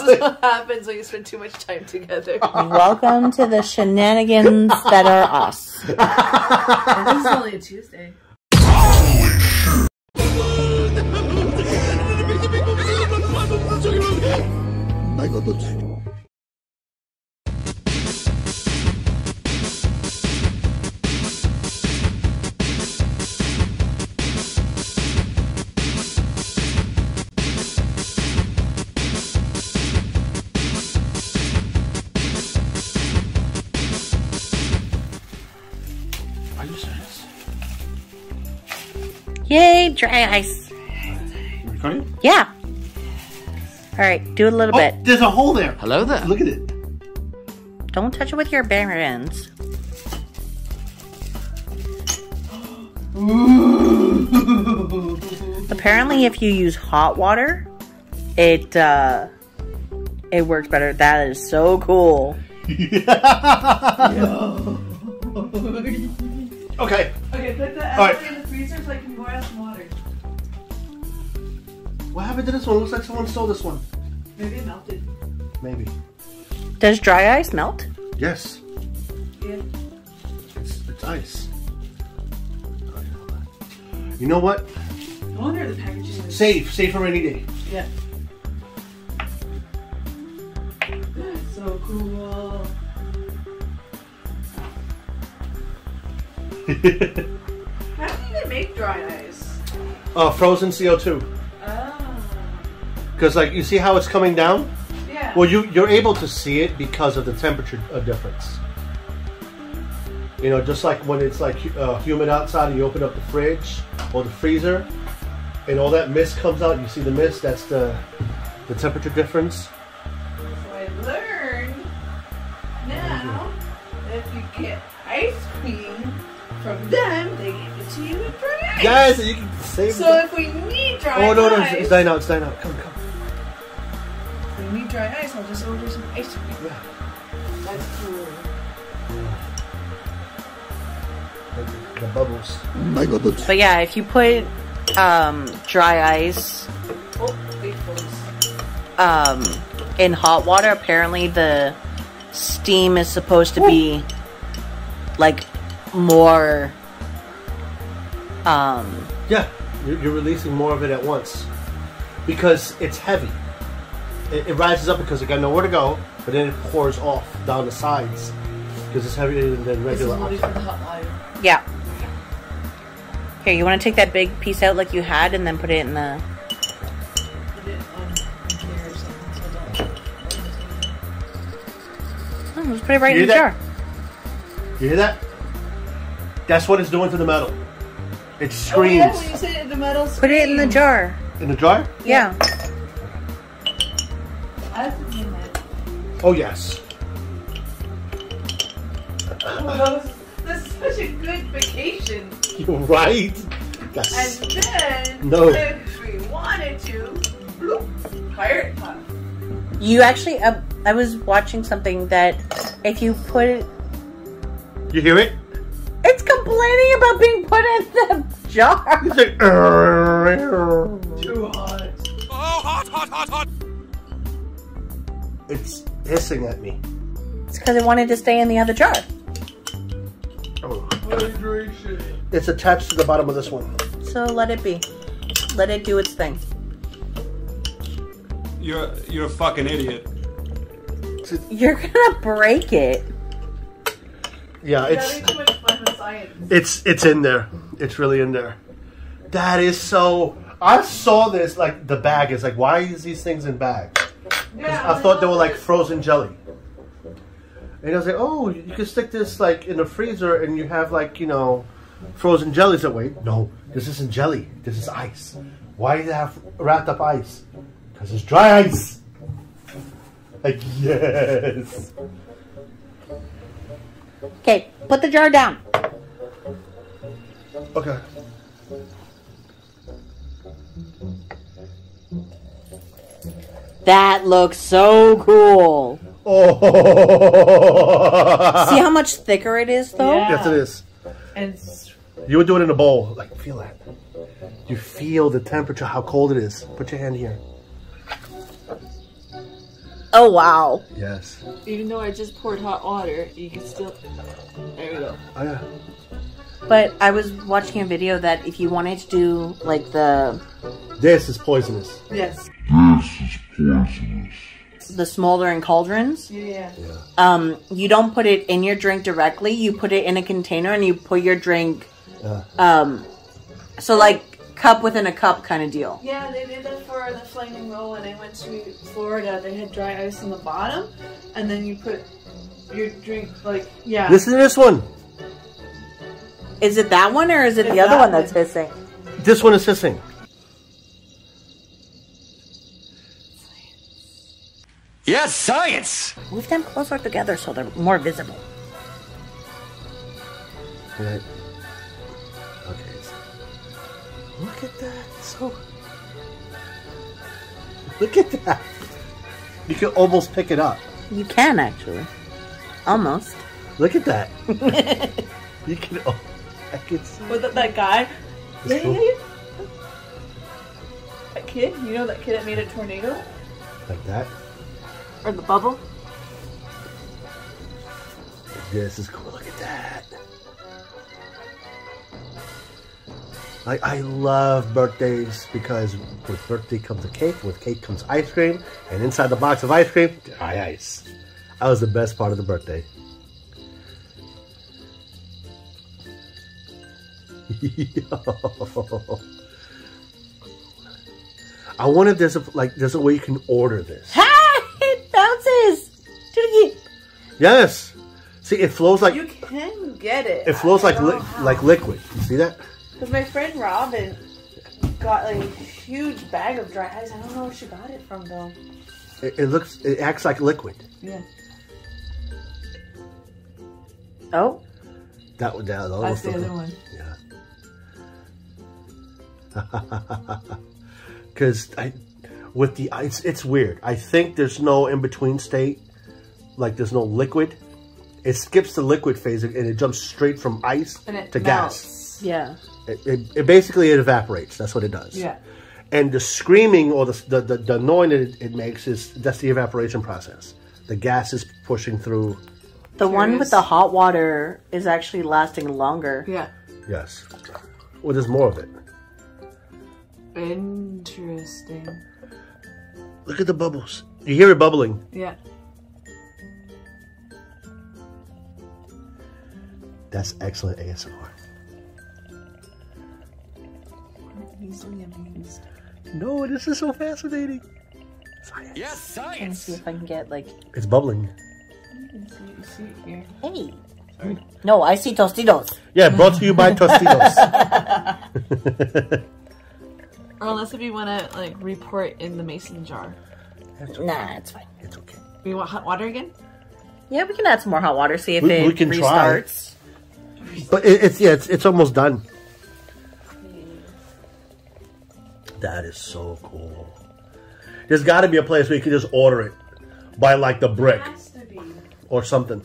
This is what happens when you spend too much time together. Welcome to the shenanigans that are us. And this is only a Tuesday. Yay, dry ice. Recording? Yeah. All right, do it a little bit. There's a hole there. Hello there. Look at it. Don't touch it with your bare hands. Apparently, if you use hot water, it works better. That is so cool. Okay. Okay, put the Edvard in the freezer so I can boil some water. What happened to this one? Looks like someone stole this one. Maybe it melted. Maybe. Does dry ice melt? Yes. Yeah. It's ice. You know what? No wonder the packaging is... Save for rainy day. Yeah. So cool. How do you even make dry ice? Frozen CO2. Oh. Because like you see how it's coming down? Yeah. Well, you're able to see it because of the temperature difference. You know, just like when it's like humid outside and you open up the fridge or the freezer and all that mist comes out, you see the mist, that's the temperature difference. So I learned now if you get ice cream from them, they give it to you in dry ice. Guys, you can save So if we need dry ice... Oh, no, it's dying out, Come. If we need dry ice, I'll just order some ice cream. Yeah. That's cool. The bubbles. My God. But yeah, if you put dry ice in hot water, apparently the steam is supposed to be like more Yeah, you're releasing more of it at once because it's heavy. It rises up because it got nowhere to go, but then it pours off down the sides because it's heavier than regular This is oxide. the hot water. yeah. Here, you want to take that big piece out like you had and then put it in the... Put it on here or something so don't... Let's put it right You in the hear jar. You hear that? That's what it's doing to the metal. It Oh screams. yeah, when you say the metal Put it in the jar. In the jar? Yeah. I have to clean that. Oh, yes. Oh, this is such a good vacation. You're right. Yes. And then, No. if we wanted to, bloop, pirate puff. You actually, I was watching something that if you put it... You hear it? It's complaining about being put in the jar. It's like, Too hot. Oh, hot. it's hissing at me. It's because it wanted to stay in the other jar. Oh. Hydration. It's attached to the bottom of this one. So let it be. Let it do its thing. You're a fucking idiot. You're gonna break it. Yeah, It's too much fun with science. it's in there. It's really in there. That is so... I saw this, like, the bag is like, why is these things in bags? Yeah, I thought they were like frozen jelly. And I was like, oh, you can stick this like in the freezer and you have like, you know, frozen jellies that way. No, this isn't jelly. This is ice. Why do you have wrapped up ice? Because it's dry ice. Like, yes. Okay, put the jar down. Okay. That looks so cool. Oh. See how much thicker it is, though? Yeah. Yes, it is. And You would do it in a bowl. Like, feel that. You feel the temperature, how cold it is. Put your hand here. Oh, wow. Yes. Even though I just poured hot water, you can still... There we go. Oh, yeah. But I was watching a video that if you wanted to do, like, This is poisonous. Yes. the smoldering cauldrons, Yeah. you don't put it in your drink directly. You put it in a container and you put your drink, so like cup within a cup kind of deal. Yeah, they did that for the flaming roll when I went to Florida. They had dry ice on the bottom, and then you put your drink, like, yeah. Listen to this one. Is it that one or is it It's the other that one that's one. hissing? This one is hissing. Yes, science! Move them closer together so they're more visible. Right. Okay. Look at that. So. Look at that. You can almost pick it up. You can actually. Almost. Look at that. You can. Oh, I can see. Was it that guy? That's cool. That kid? You know that kid that made a tornado? Like that. Or the bubble? This is cool. Look at that. I love birthdays because with birthday comes a cake, with cake comes ice cream, and inside the box of ice cream, dry ice. That was the best part of the birthday. I wonder if there's a way you can order this. Ha! It bounces! Do it again. Yes. See, it flows like You can get it. it flows like I don't know like liquid. You see that? Because my friend Robin got like a huge bag of dry ice. I don't know where she got it from though. It acts like liquid. Yeah. Oh. That was That's the other one. Yeah. Because with the ice, it's weird. I think there's no in between state. Like there's no liquid. It skips the liquid phase and it jumps straight from ice And it to melts. gas. Yeah. It basically evaporates. That's what it does. Yeah. And the screaming or the noise that it makes that's the evaporation process. The gas is pushing through. The one with the hot water is actually lasting longer. Yeah. Yes. Well, there's more of it. Interesting. Look at the bubbles. You hear it bubbling. Yeah. That's excellent ASMR. Easily amused. No, this is so fascinating. Science. Yes, Trying to science! see if I can get like. It's bubbling. You see it here. Hey. No, I see Tostitos. Yeah, brought to you by Tostitos. Or unless if you want to like re-pour it in the mason jar. Nah, it's fine. It's okay. You want hot water again? Yeah, we can add some more hot water. See if We it can try. restarts. But it's almost done. That is so cool. There's got to be a place where you can just order it by like the brick Has to be. or something.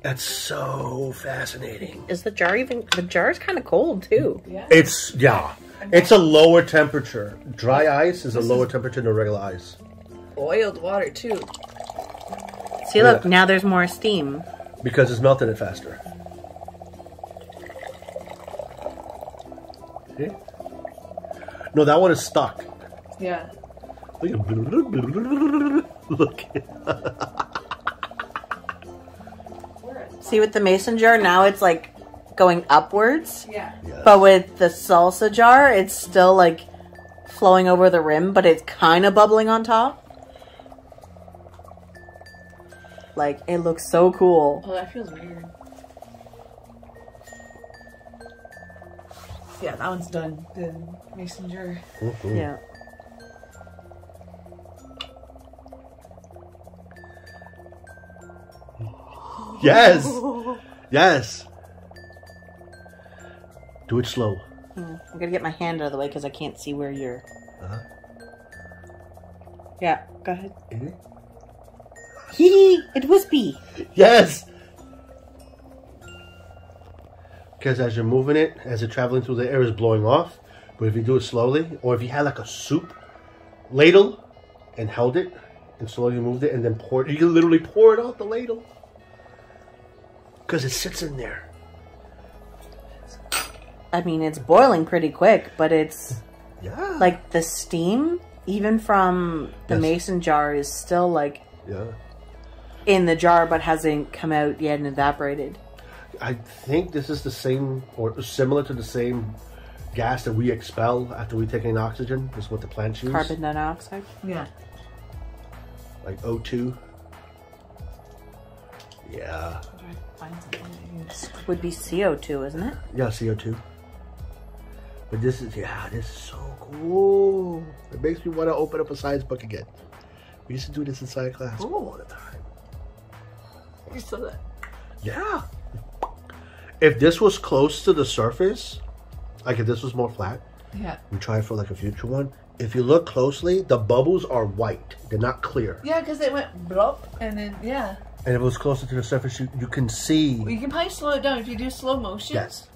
That's so fascinating. Is the jar even? The jar is kind of cold too. Yeah. It's a lower temperature. Dry ice is a lower temperature than regular ice. Boiled water too. See, look, now there's more steam. Because it's melting it faster. See? No, that one is stuck. Yeah. Look at See, with the mason jar, now it's like going upwards. Yeah. But with the salsa jar, it's still like flowing over the rim, but it's kind of bubbling on top. Like, it looks so cool. Oh, that feels weird. Yeah, that one's done. The mason jar. Mm-hmm. Yeah. Yes. Yes. Do it slow. I'm gonna get my hand out of the way because I can't see where you're. Uh-huh. Yeah, go ahead. Mm-hmm. Hee, it wispy. Yes. Because as you're moving it, as it's traveling through the air, is blowing off. But if you do it slowly, or if you had like a soup ladle and held it, and slowly moved it and then pour it. You can literally pour it out the ladle. Because it sits in there. I mean, it's boiling pretty quick, but it's... Yeah. Like, the steam, even from the mason jar, is still, like... Yeah. In the jar, but hasn't come out yet and evaporated. I think this is the same, or similar to the same gas that we expel after we take in oxygen. This is what the plants use. Carbon dioxide? Yeah. Like O2. Yeah. Would be CO2, isn't it? Yeah, CO2. But this is, yeah, this is so cool. It makes me want to open up a science book again. We used to do this in science class all the time. You saw that? Yeah. If this was close to the surface, like if this was more flat, yeah, we try it for like a future one. If you look closely, the bubbles are white. They're not clear. Yeah, because it went blop and then, yeah. And if it was closer to the surface, you can see. Well, you can probably slow it down if you do slow motion. Yes.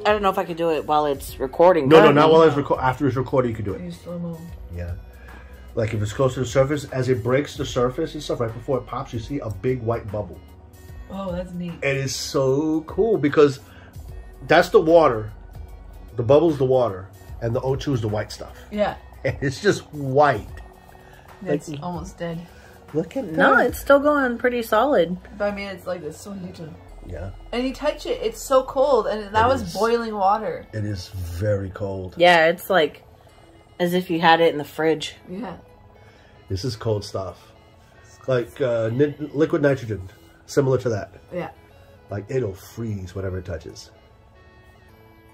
I don't know if I could do it while it's recording. No, not while it's recording. After it's recording, you can do it. Use slow mo. Yeah. Like if it's close to the surface, as it breaks the surface and stuff, right before it pops, you see a big white bubble. Oh, that's neat. It is so cool because that's the water. The bubble's the water, and the O2 is the white stuff. Yeah. And it's just white. That's almost dead. Look at that. No, it's still going pretty solid. But I mean, it's like this so little. Yeah. And you touch it, it's so cold, and that was boiling water. It is very cold. Yeah, it's like as if you had it in the fridge. Yeah. This is cold stuff. Like liquid nitrogen, similar to that. Yeah. Like it'll freeze whatever it touches.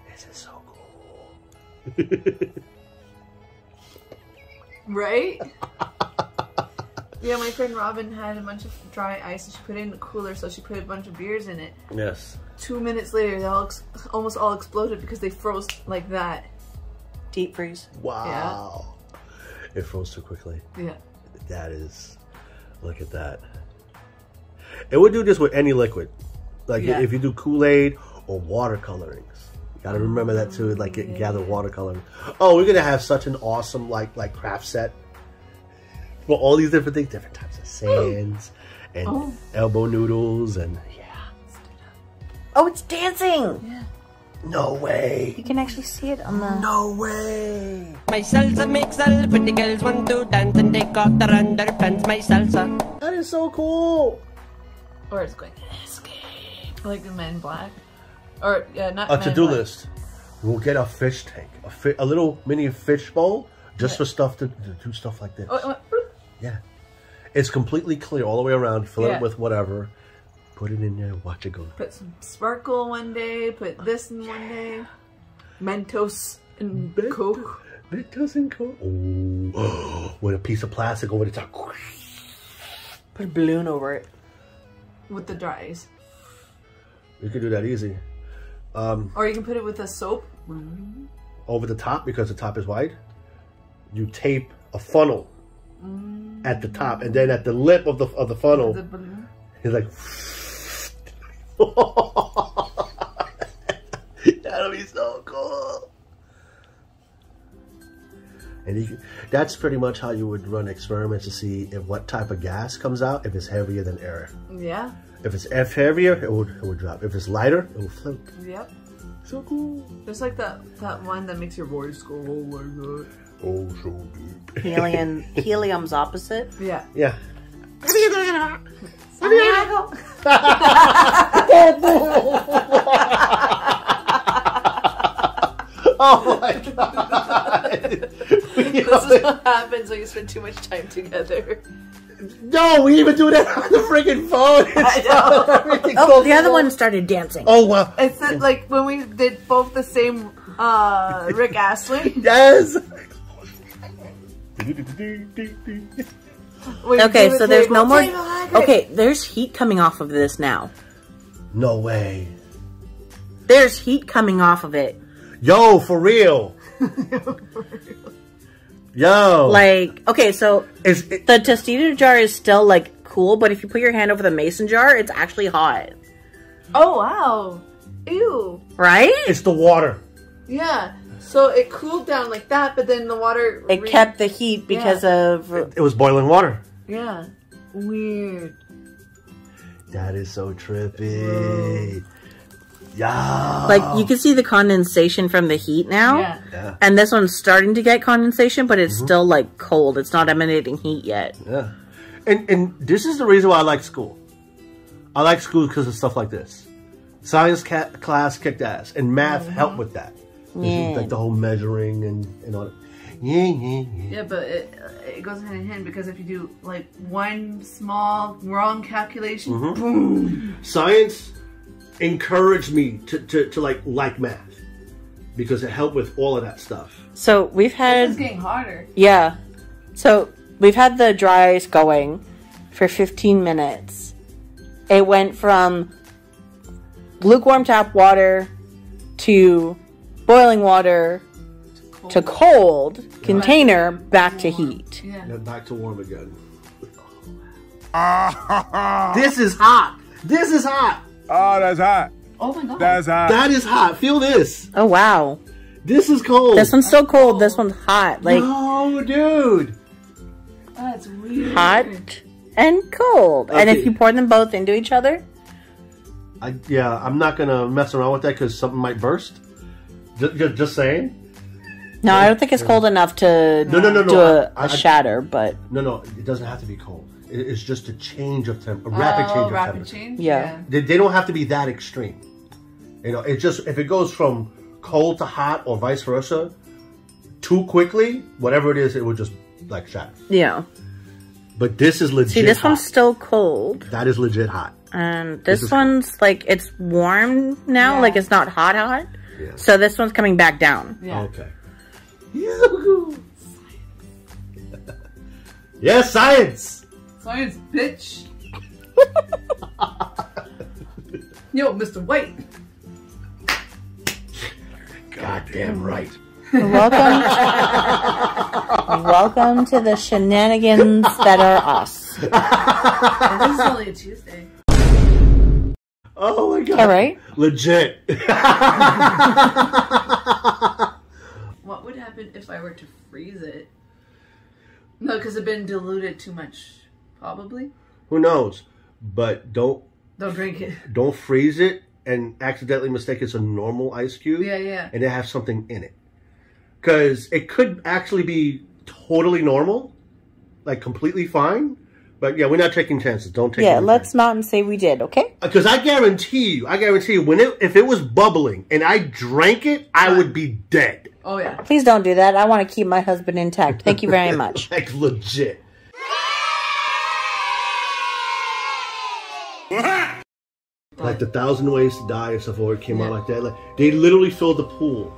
This is so cool. Right? Yeah, my friend Robin had a bunch of dry ice and she put it in the cooler, so she put a bunch of beers in it. Yes. 2 minutes later, they almost all exploded because they froze like that. Deep freeze. Wow. Yeah. It froze too quickly. Yeah. That is, look at that. It would do this with any liquid. Like if you do Kool-Aid or watercolorings. You gotta remember that too, like gather watercolor. Oh, we're gonna have such an awesome like craft set. Well, all these different things, different types of sands and elbow noodles and Oh, it's dancing! Yeah. No way. You can actually see it on the... No way. My salsa makes all pretty girls want to dance and take off their underpants. My salsa. That is so cool. Or it's going, escape. Like the Men in Black. Or, yeah, not A Men in to-do Black. list. We'll get a fish tank. A little mini fish bowl just for stuff to do stuff like this. Oh, Yeah. It's completely clear all the way around. Fill it with whatever. Put it in there. Watch it go. put some sparkle one day. Put this in one day. Mentos and Coke. Mentos and Coke. Oh, with a piece of plastic over the top. Put a balloon over it. With the dry ice. You can do that easy. Or you can put it with a soap. Over the top, because the top is wide, you tape a funnel at the top, and then at the lip of the funnel, The balloon. it's like. That'll be so cool. And that's pretty much how you would run experiments to see if what type of gas comes out, if it's heavier than air. Yeah. If it's heavier, it would drop. If it's lighter, it will float. Yep. So cool. There's like that one that makes your voice go, oh my god. Oh, so deep. Helium's opposite. Yeah. Yeah. Oh my god! This is what happens when you spend too much time together. No, we even do that on the freaking phone. Oh, the other one started dancing. Oh wow! It's like when we did both the same Rick Astley. Yes. Okay, so there's no more. Okay, there's heat coming off of this now. No way. There's heat coming off of it. Yo, for real. Yo. Like, okay, so the tostito jar is still like cool, but if you put your hand over the mason jar, it's actually hot. Oh wow! Ew. Right? It's the water. Yeah. So it cooled down like that, but then the water... It kept the heat because of... It was boiling water. Yeah. Weird. That is so trippy. Yeah. Like, you can see the condensation from the heat now. Yeah. And this one's starting to get condensation, but it's still, like, cold. It's not emanating heat yet. Yeah. And this is the reason why I like school. I like school because of stuff like this. Science class kicked ass. And math helped with that. Yeah. Like the whole measuring and all that. Yeah, but it goes hand in hand because if you do like one small wrong calculation, boom. Science encouraged me to like math because it helped with all of that stuff. So we've had... It's getting harder. Yeah. So we've had the dry ice going for 15 minutes. It went from lukewarm tap water to boiling water to cold container back to heat. Yeah. And back to warm again. This is hot. This is hot. Oh, that's hot. Oh my god. That's hot. That is hot. Feel this. Oh wow. This is cold. This one's so cold. This one's hot. Like no, dude. That's weird. hot and cold. Okay. And if you pour them both into each other, I'm not gonna mess around with that because something might burst. Just saying. no, I don't think it's cold enough to No. do a shatter. But No, it doesn't have to be cold. It's just a change of temp, a rapid change of rapid temperature. change? Yeah. They don't have to be that extreme. You know, it just if it goes from cold to hot or vice versa too quickly, whatever it is, it would just like shatter. yeah. But this is legit. See, this hot. one's still cold, That is legit hot. and This this is one's like it's warm now. Yeah. Like it's not hot. Yeah. So this one's coming back down. Yeah. Okay. Yes, science. Science, bitch. Yo, Mr. White. Goddamn right. Welcome to the shenanigans that are us. And this is only a Tuesday. Oh my god. All right. Legit. What would happen if I were to freeze it? No, because it's been diluted too much. Probably. Who knows? But don't drink it. don't freeze it and accidentally mistake it's a normal ice cube. Yeah. And it has something in it. Because it could actually be totally normal, like completely fine. But yeah, we're not taking chances. Don't take. Yeah, let's not say we did. Okay. Because I guarantee you, if it was bubbling and I drank it, I would be dead. Oh yeah. Please don't do that. I want to keep my husband intact. Thank you very much. Like legit. Like the 1,000 Ways to Die or stuff where it came out like that. Like they literally filled the pool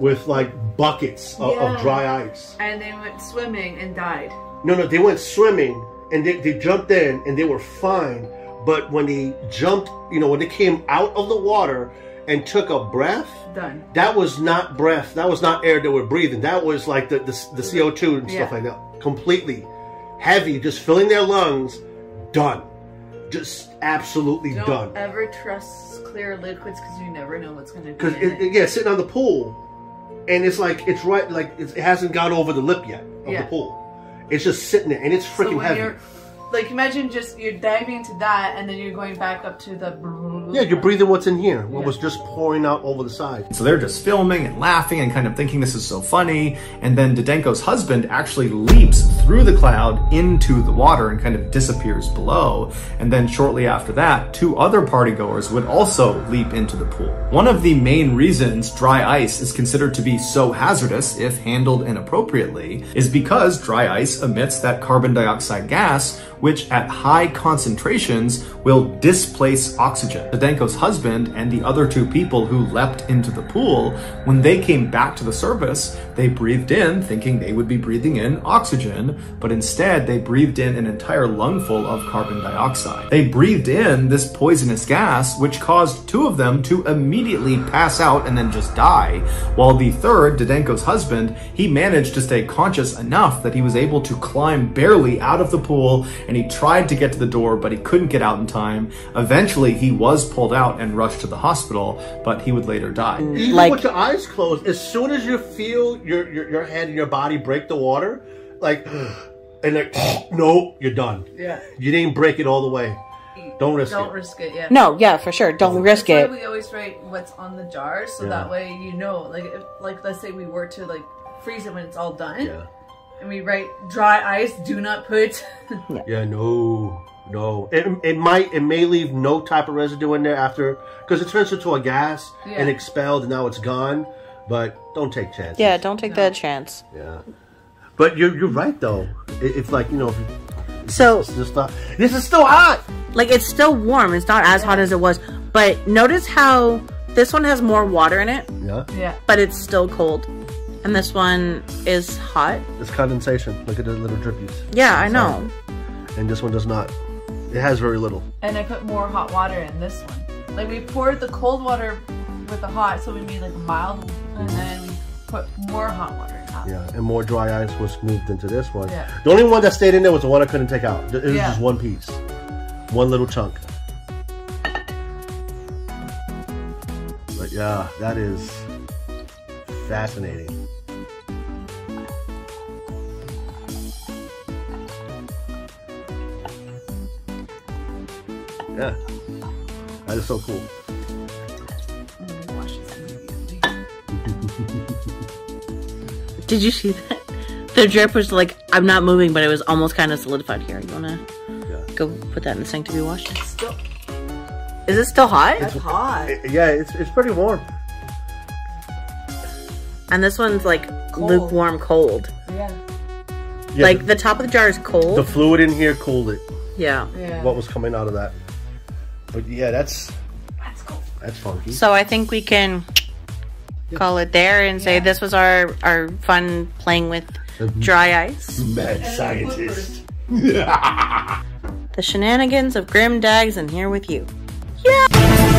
with like buckets of dry ice. And they went swimming and died. No, they went swimming and they jumped in and they were fine. But when they jumped, when they came out of the water and took a breath, Done. that was not breath. That was not air they were breathing. That was like the CO2 and stuff like that. Completely heavy, just filling their lungs. Done. Just absolutely done. Don't ever trust clear liquids because you never know what's going to be Because in it. sitting on the pool, and it's like it's right, like it hasn't gone over the lip yet of the pool. It's just sitting there, and it's freaking heavy. Like imagine you're diving into that, and then you're going back up to the Yeah, you're breathing what's in here. What was just pouring out over the side. So they're just filming and laughing and kind of thinking this is so funny. And then Dadenko's husband actually leaps through the cloud into the water and kind of disappears below. And then shortly after that, 2 other partygoers would also leap into the pool. One of the main reasons dry ice is considered to be so hazardous if handled inappropriately is because dry ice emits that carbon dioxide gas, which at high concentrations will displace oxygen. Dadenko's husband and the other 2 people who leapt into the pool, when they came back to the surface, they breathed in thinking they would be breathing in oxygen, but instead they breathed in an entire lungful of carbon dioxide. They breathed in this poisonous gas, which caused 2 of them to immediately pass out and then just die, while the third, Dadenko's husband, he managed to stay conscious enough that he was able to climb barely out of the pool, and he tried to get to the door, but he couldn't get out in time. Eventually, he was pulled out and rushed to the hospital, but he would later die. Even with your eyes closed, as soon as you feel your hand and your body break the water, like, and like, no, you're done. Yeah. You didn't break it all the way. Don't risk it. Don't risk it, yeah. No, yeah, for sure. Don't risk it. That's why we always write what's on the jar, so that way you know. Like, if, like, let's say we were to, like, freeze it when it's all done. Yeah. And we write dry ice, do not put. Yeah, no. It may leave no type of residue in there after, because it turns into a gas and expelled, and now it's gone. But don't take chances. Yeah, don't take that chance. Yeah. But you're right though. It's like, you know. So this is still hot. Like, it's still warm. It's not as hot as it was. But notice how this one has more water in it. Yeah. Yeah. But it's still cold. And this one is hot. It's condensation. Look at the little drippies. Yeah, I know. And this one does not. It has very little. And I put more hot water in this one. Like, we poured the cold water with the hot, so we made like mild, and then we put more hot water in hot. Yeah, and more dry ice was moved into this one. Yeah. The only one that stayed in there was the one I couldn't take out. It was Yeah. just one piece. One little chunk. But yeah, that is fascinating. Yeah, that is so cool. Did you see that? The drip was like, I'm not moving, but it was almost kind of solidified here. You wanna go put that in the sink to be washed? Is it still hot? It's hot. Yeah, it's pretty warm. And this one's like Cold. lukewarm cold. Yeah. Yeah, Like the top of the jar is cold. the fluid in here cooled it. Yeah. Yeah. What was coming out of that? But yeah, That's cool. that's funky. So I think we can call it there and say this was our fun playing with dry ice. Mad scientist. The shenanigans of GrimDaggz and Here With You. Yeah!